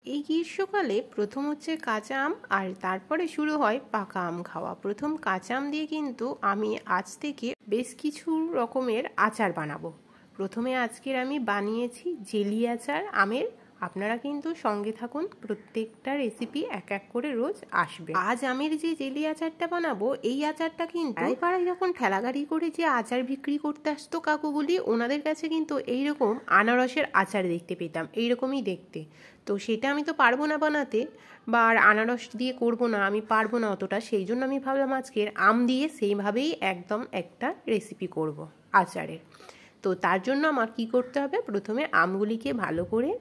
এই গ্রীষ্মকালে প্রথম হচ্ছে কাঁচা আম আর তারপরে শুরু হয় পাকা আম খাওয়া। প্রথম কাঁচা আম দিয়ে কিন্তু আমি আজ থেকে বেশ কিছু রকমের আচার বানাবো। প্রথমে আজকের আমি বানিয়েছি জেলি আচার আমের। আপনারা কিন্তু সঙ্গে থাকুন, প্রত্যেকটা রেসিপি এক এক করে রোজ আসবে। আজ আমের যে জেলি আচারটা বানাবো, এই আচারটা কিন্তু পাড়ায় যখন ঠেলাগাড়ি করে যে আচার বিক্রি করতে আসতো কাকুগুলি, ওনাদের কাছে কিন্তু এইরকম আনারসের আচার দেখতে পেতাম, এইরকমই দেখতে। তো সেটা আমি তো পারবো না বানাতে, বা আর আনারস দিয়ে করবো না, আমি পারবো না অতটা। সেই জন্য আমি ভাবলাম আজকের আম দিয়ে সেইভাবেই একদম একটা রেসিপি করব আচারের। তো তার জন্য আমার কি করতে হবে, প্রথমে আমগুলিকে ভালো করে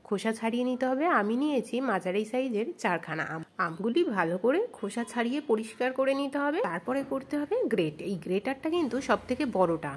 খোসা ছাড়িয়ে নিতে হবে। আমি নিয়েছি মাঝারি সাইজের 4খানা আম। আমগুলি ভালো করে খোসা ছাড়িয়ে পরিষ্কার করে নিতে হবে। তারপরে করতে হবে গ্রেট। এই গ্রেটারটা কিন্তু সব থেকে বড়টা।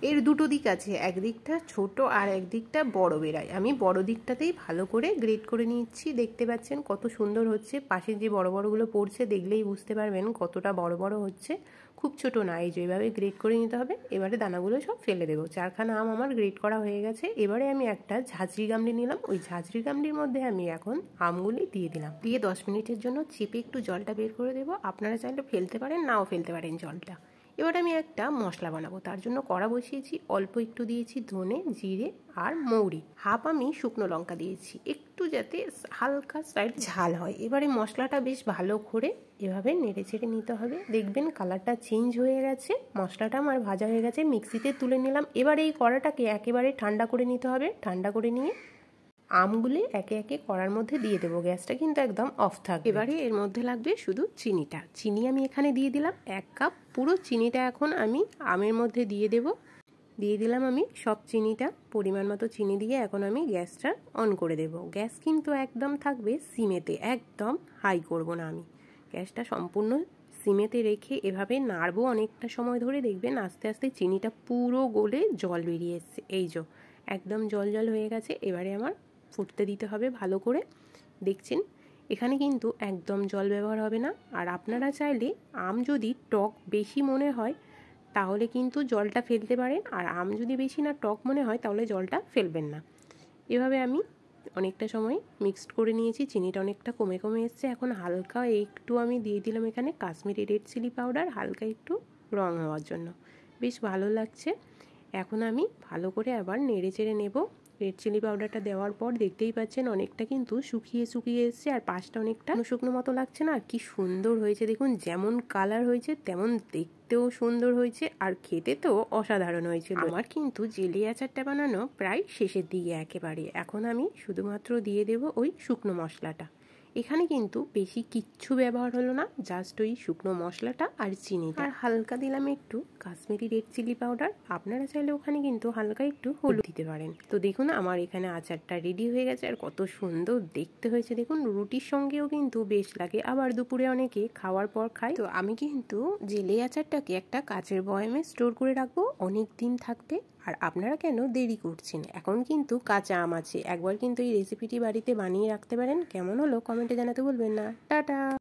এর দুটো দিক আছে, একদিকটা ছোট আর একদিকটা বড় বেরায়। আমি বড় দিকটাতেই ভালো করে গ্রেট করে নিচ্ছি। দেখতে পাচ্ছেন কত সুন্দর হচ্ছে। পাশে যে বড় বড়গুলো পড়ছে দেখলেই বুঝতে পারবেন কতটা বড় বড় হচ্ছে। খুব ছোট না, এই যে এইভাবে গ্রেট করে নিতে হবে। এবারে দানাগুলো সব ফেলে দেবো। 4খানা আম আমার গ্রেট করা হয়ে গেছে। এবারে আমি একটা ঝাঁঝরি গামলি নিলাম। ওই ঝাঁঝরি গামলির মধ্যে আমি এখন আমগুলি দিয়ে দিলাম। দিয়ে 10 মিনিটের জন্য চেপে একটু জলটা বের করে দেবো। আপনারা চাইলে ফেলতে পারেন, নাও ফেলতে পারেন জলটা। এবার আমি একটা মশলা বানাবো। তার জন্য কড়া বসিয়েছি, অল্প একটু দিয়েছি ধনে, জিরে আর মৌরি, হাফ আমি শুকনো লঙ্কা দিয়েছি, একটু যাতে হালকা সাইড ঝাল হয়। এবারে মশলাটা বেশ ভালো করে এভাবে নেড়ে চেড়ে নিতে হবে। দেখবেন কালারটা চেঞ্জ হয়ে গেছে, মশলাটা আমার ভাজা হয়ে গেছে। মিক্সিতে তুলে নিলাম। এবার এই কড়াটাকে একেবারে ঠান্ডা করে নিতে হবে। ঠান্ডা করে নিয়ে আমগুলি একে একে কড়ার মধ্যে দিয়ে দেবো। গ্যাসটা কিন্তু একদম অফ থাকবে। এবারে এর মধ্যে লাগবে শুধু চিনিটা। চিনি আমি এখানে দিয়ে দিলাম 1 কাপ। পুরো চিনিটা এখন আমি আমের মধ্যে দিয়ে দেব। দিয়ে দিলাম আমি সব চিনিটা। পরিমাণ মতো চিনি দিয়ে এখন আমি গ্যাসটা অন করে দেব। গ্যাস কিন্তু একদম থাকবে সিমেতে, একদম হাই করব না আমি। গ্যাসটা সম্পূর্ণ সিমেতে রেখে এভাবে নাড়বো অনেকটা সময় ধরে। দেখবেন আস্তে আস্তে চিনিটা পুরো গলে জল বেরিয়ে এসছে। এই যে একদম জল জল হয়ে গেছে। এবারে আমার ফুটতে দিতে হবে ভালো করে। দেখছেন এখানে কিন্তু একদম জল ব্যবহার হবে না। আর আপনারা চাইলে আম যদি টক বেশি মনে হয় তাহলে কিন্তু জলটা ফেলতে পারেন, আর আম যদি বেশি না টক মনে হয় তাহলে জলটা ফেলবেন না। এভাবে আমি অনেকটা সময় মিক্সড করে নিয়েছি। চিনিটা অনেকটা কমে কমে এসছে। এখন হালকা একটু আমি দিয়ে দিলাম এখানে কাশ্মীরি রেড চিলি পাউডার, হালকা একটু রং হওয়ার জন্য। বেশ ভালো লাগছে। এখন আমি ভালো করে আবার নেড়ে চেড়ে নেব। রেড চিলি পাউডারটা দেওয়ার পর দেখতেই পাচ্ছেন অনেকটা কিন্তু শুকিয়ে শুকিয়ে এসছে, আর পাশটা অনেকটা শুকনো মতো লাগছে না? আর কি সুন্দর হয়েছে দেখুন, যেমন কালার হয়েছে তেমন দেখতেও সুন্দর হয়েছে, আর খেতে তো অসাধারণ হয়েছিল। আমার কিন্তু জেলি আচারটা বানানো প্রায় শেষের দিকে একেবারে। এখন আমি শুধুমাত্র দিয়ে দেব ওই শুকনো মশলাটা। এখানে কিন্তু বেশি কিচ্ছু ব্যবহার হলো না, জাস্ট ওই শুকনো মশলাটা আর চিনিটা, আর হালকা দিলাম একটু কাশ্মীরি রেড চিলি পাউডার। আপনারা চাইলে ওখানে কিন্তু হালকা একটু হলুদ দিতে পারেন। তো দেখুন আমার এখানে আচারটা রেডি হয়ে গেছে, আর কত সুন্দর দেখতে হয়েছে দেখুন। রুটির সঙ্গেও কিন্তু বেশ লাগে, আবার দুপুরে অনেকে খাওয়ার পর খায়। তো আমি কিন্তু জেলি আচারটাকে একটা কাচের বয়ামে স্টোর করে রাখবো, অনেক দিন থাকবে। আর আপনারা কেন দেরি করছেন, এখন কিন্তু কাঁচা আম আছে। একবার কিন্তু এই রেসিপিটি বাড়িতে বানিয়ে রাখতে পারেন। কেমন হলো কমেন্টে জানাতে ভুলবেন না। টাটা।